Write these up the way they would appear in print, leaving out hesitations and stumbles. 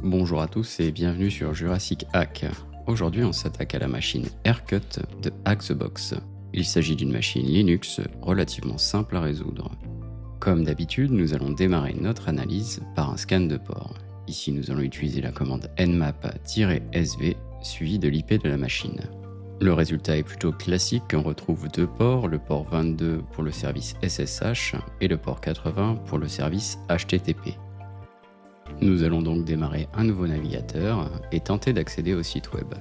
Bonjour à tous et bienvenue sur Jurassic Hack. Aujourd'hui on s'attaque à la machine Aircut de Hack the Box. Il s'agit d'une machine Linux relativement simple à résoudre. Comme d'habitude, nous allons démarrer notre analyse par un scan de port. Ici nous allons utiliser la commande nmap-sv suivie de l'IP de la machine. Le résultat est plutôt classique, on retrouve deux ports, le port 22 pour le service SSH et le port 80 pour le service HTTP. Nous allons donc démarrer un nouveau navigateur et tenter d'accéder au site web.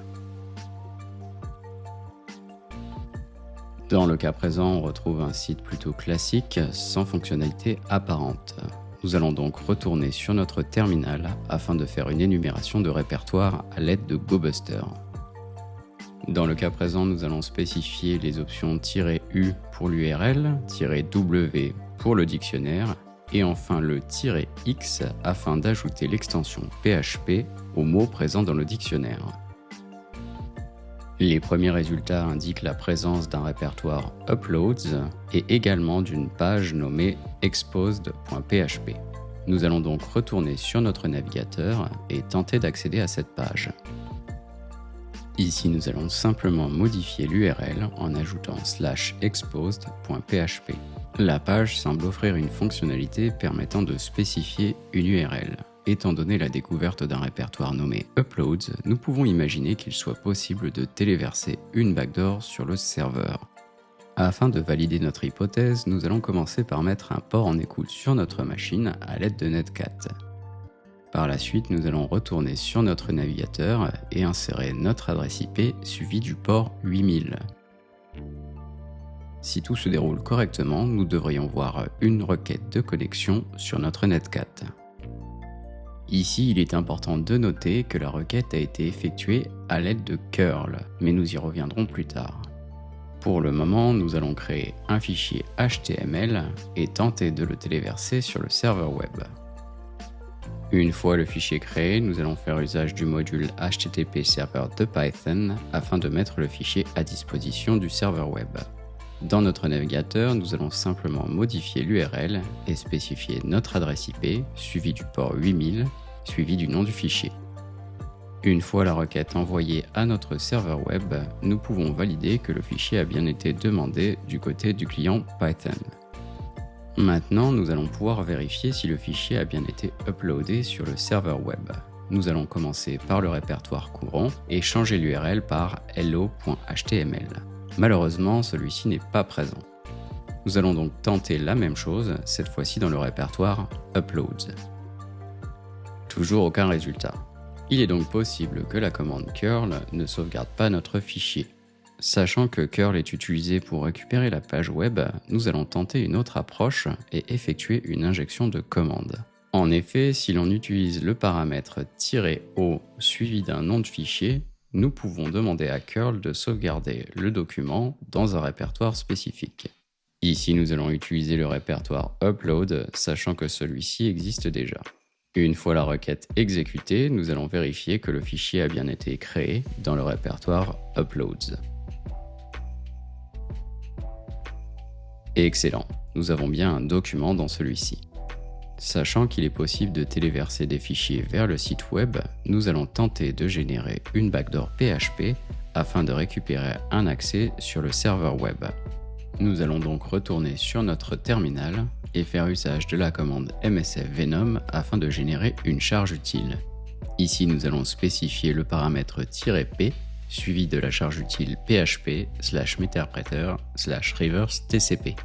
Dans le cas présent, on retrouve un site plutôt classique, sans fonctionnalité apparente. Nous allons donc retourner sur notre terminal afin de faire une énumération de répertoire à l'aide de GoBuster. Dans le cas présent, nous allons spécifier les options "-u pour l'URL, "-w pour le dictionnaire, et enfin le "-x afin d'ajouter l'extension PHP aux mots présents dans le dictionnaire. Les premiers résultats indiquent la présence d'un répertoire Uploads et également d'une page nommée exposed.php. Nous allons donc retourner sur notre navigateur et tenter d'accéder à cette page. Ici, nous allons simplement modifier l'URL en ajoutant /exposed.php. La page semble offrir une fonctionnalité permettant de spécifier une URL. Étant donné la découverte d'un répertoire nommé Uploads, nous pouvons imaginer qu'il soit possible de téléverser une backdoor sur le serveur. Afin de valider notre hypothèse, nous allons commencer par mettre un port en écoute sur notre machine à l'aide de Netcat. Par la suite, nous allons retourner sur notre navigateur et insérer notre adresse IP suivie du port 8000. Si tout se déroule correctement, nous devrions voir une requête de connexion sur notre Netcat. Ici, il est important de noter que la requête a été effectuée à l'aide de curl, mais nous y reviendrons plus tard. Pour le moment, nous allons créer un fichier HTML et tenter de le téléverser sur le serveur web. Une fois le fichier créé, nous allons faire usage du module HTTP serveur de Python afin de mettre le fichier à disposition du serveur web. Dans notre navigateur, nous allons simplement modifier l'URL et spécifier notre adresse IP suivie du port 8000 suivi du nom du fichier. Une fois la requête envoyée à notre serveur web, nous pouvons valider que le fichier a bien été demandé du côté du client Python. Maintenant, nous allons pouvoir vérifier si le fichier a bien été uploadé sur le serveur web. Nous allons commencer par le répertoire courant et changer l'URL par hello.html. Malheureusement, celui-ci n'est pas présent. Nous allons donc tenter la même chose, cette fois-ci dans le répertoire Uploads. Toujours aucun résultat. Il est donc possible que la commande curl ne sauvegarde pas notre fichier. Sachant que curl est utilisé pour récupérer la page web, nous allons tenter une autre approche et effectuer une injection de commande. En effet, si l'on utilise le paramètre "-o" suivi d'un nom de fichier, nous pouvons demander à curl de sauvegarder le document dans un répertoire spécifique. Ici, nous allons utiliser le répertoire upload, sachant que celui-ci existe déjà. Une fois la requête exécutée, nous allons vérifier que le fichier a bien été créé dans le répertoire uploads. Excellent, nous avons bien un document dans celui-ci. Sachant qu'il est possible de téléverser des fichiers vers le site web, nous allons tenter de générer une backdoor PHP afin de récupérer un accès sur le serveur web. Nous allons donc retourner sur notre terminal et faire usage de la commande msfvenom afin de générer une charge utile. Ici, nous allons spécifier le paramètre "-p" suivi de la charge utile php/meterpreter/reverse-tcp.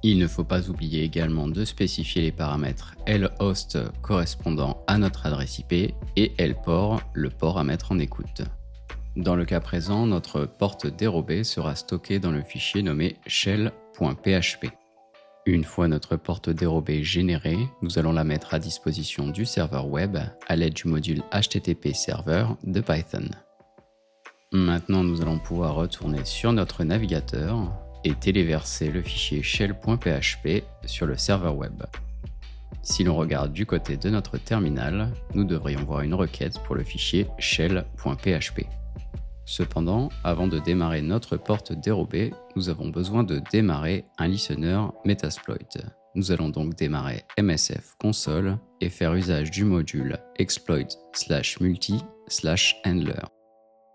Il ne faut pas oublier également de spécifier les paramètres lhost correspondant à notre adresse IP et lport, le port à mettre en écoute. Dans le cas présent, notre porte dérobée sera stockée dans le fichier nommé shell.php. Une fois notre porte dérobée générée, nous allons la mettre à disposition du serveur web à l'aide du module HTTP serveur de Python. Maintenant, nous allons pouvoir retourner sur notre navigateur et téléverser le fichier shell.php sur le serveur web. Si l'on regarde du côté de notre terminal, nous devrions voir une requête pour le fichier shell.php. Cependant, avant de démarrer notre porte dérobée, nous avons besoin de démarrer un listener Metasploit. Nous allons donc démarrer MSF console et faire usage du module exploit/multi/handler.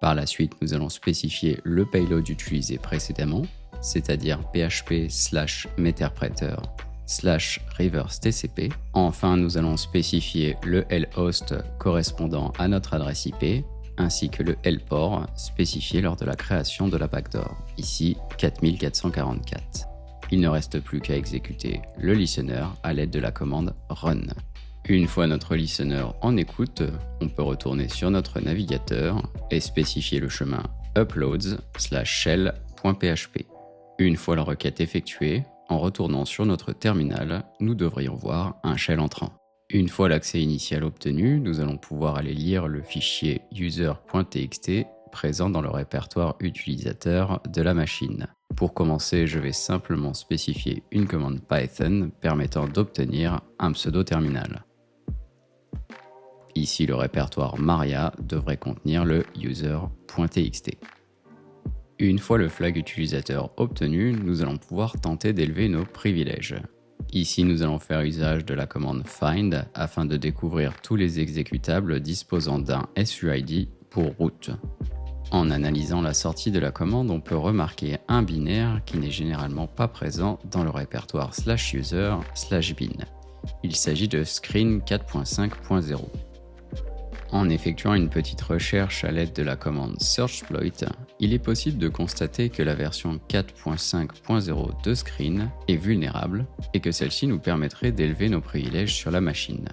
Par la suite, nous allons spécifier le payload utilisé précédemment, c'est-à-dire php/meterpreter/reverse TCP. Enfin, nous allons spécifier le lhost correspondant à notre adresse IP, ainsi que le lport spécifié lors de la création de la backdoor, ici 4444. Il ne reste plus qu'à exécuter le listener à l'aide de la commande run. Une fois notre listener en écoute, on peut retourner sur notre navigateur et spécifier le chemin uploads/shell.php. Une fois la requête effectuée, en retournant sur notre terminal, nous devrions voir un shell entrant. Une fois l'accès initial obtenu, nous allons pouvoir aller lire le fichier user.txt présent dans le répertoire utilisateur de la machine. Pour commencer, je vais simplement spécifier une commande Python permettant d'obtenir un pseudo-terminal. Ici, le répertoire Maria devrait contenir le user.txt. Une fois le flag utilisateur obtenu, nous allons pouvoir tenter d'élever nos privilèges. Ici, nous allons faire usage de la commande find afin de découvrir tous les exécutables disposant d'un SUID pour root. En analysant la sortie de la commande, on peut remarquer un binaire qui n'est généralement pas présent dans le répertoire /user/bin. Il s'agit de screen 4.5.0. En effectuant une petite recherche à l'aide de la commande searchsploit, il est possible de constater que la version 4.5.0 de Screen est vulnérable et que celle-ci nous permettrait d'élever nos privilèges sur la machine.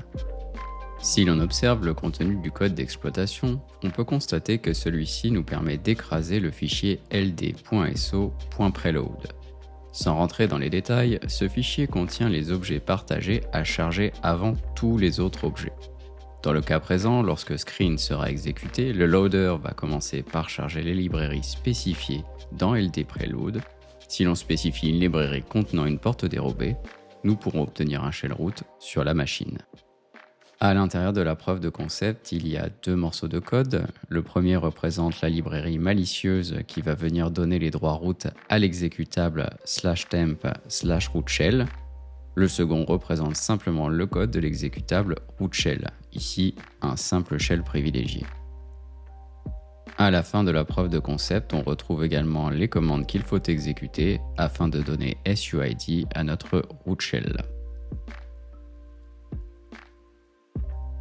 Si l'on observe le contenu du code d'exploitation, on peut constater que celui-ci nous permet d'écraser le fichier ld.so.preload. Sans rentrer dans les détails, ce fichier contient les objets partagés à charger avant tous les autres objets. Dans le cas présent, lorsque Screen sera exécuté, le loader va commencer par charger les librairies spécifiées dans ld.preload. Si l'on spécifie une librairie contenant une porte dérobée, nous pourrons obtenir un shell root sur la machine. À l'intérieur de la preuve de concept, il y a deux morceaux de code. Le premier représente la librairie malicieuse qui va venir donner les droits root à l'exécutable /temp/root_shell. Le second représente simplement le code de l'exécutable root shell, ici un simple shell privilégié. À la fin de la preuve de concept, on retrouve également les commandes qu'il faut exécuter afin de donner SUID à notre root shell.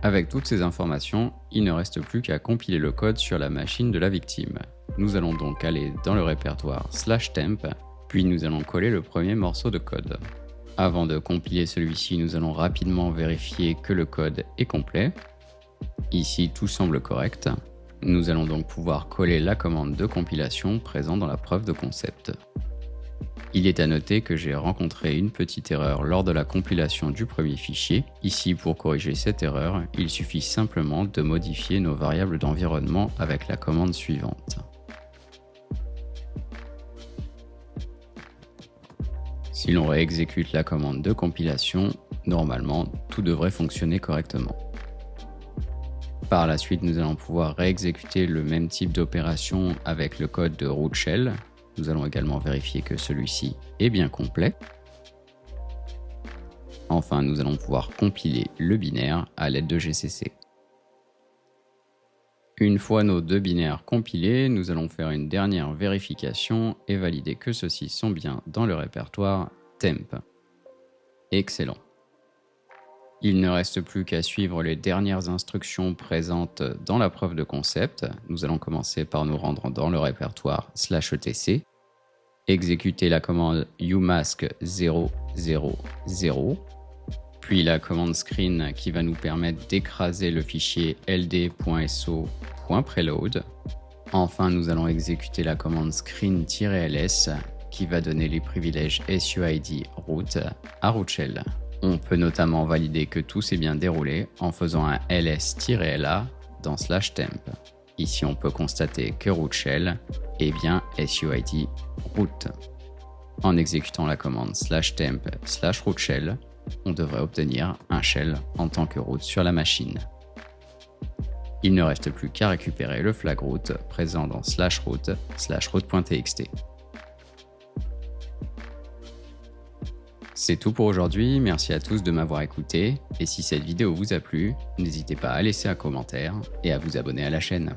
Avec toutes ces informations, il ne reste plus qu'à compiler le code sur la machine de la victime. Nous allons donc aller dans le répertoire /temp, puis nous allons coller le premier morceau de code. Avant de compiler celui-ci, nous allons rapidement vérifier que le code est complet. Ici, tout semble correct. Nous allons donc pouvoir coller la commande de compilation présente dans la preuve de concept. Il est à noter que j'ai rencontré une petite erreur lors de la compilation du premier fichier. Ici, pour corriger cette erreur, il suffit simplement de modifier nos variables d'environnement avec la commande suivante. Si l'on réexécute la commande de compilation, normalement, tout devrait fonctionner correctement. Par la suite, nous allons pouvoir réexécuter le même type d'opération avec le code de root shell. Nous allons également vérifier que celui-ci est bien complet. Enfin, nous allons pouvoir compiler le binaire à l'aide de GCC. Une fois nos deux binaires compilés, nous allons faire une dernière vérification et valider que ceux-ci sont bien dans le répertoire temp. Excellent. Il ne reste plus qu'à suivre les dernières instructions présentes dans la preuve de concept. Nous allons commencer par nous rendre dans le répertoire /etc, exécuter la commande umask 000, puis la commande screen qui va nous permettre d'écraser le fichier ld.so.preload. Enfin, nous allons exécuter la commande screen-ls qui va donner les privilèges SUID root à root shell. On peut notamment valider que tout s'est bien déroulé en faisant un ls-la dans /temp. Ici, on peut constater que root shell est bien SUID root. En exécutant la commande /temp/root shell, on devrait obtenir un shell en tant que root sur la machine. Il ne reste plus qu'à récupérer le flag root présent dans /root/root.txt. C'est tout pour aujourd'hui, merci à tous de m'avoir écouté, et si cette vidéo vous a plu, n'hésitez pas à laisser un commentaire et à vous abonner à la chaîne.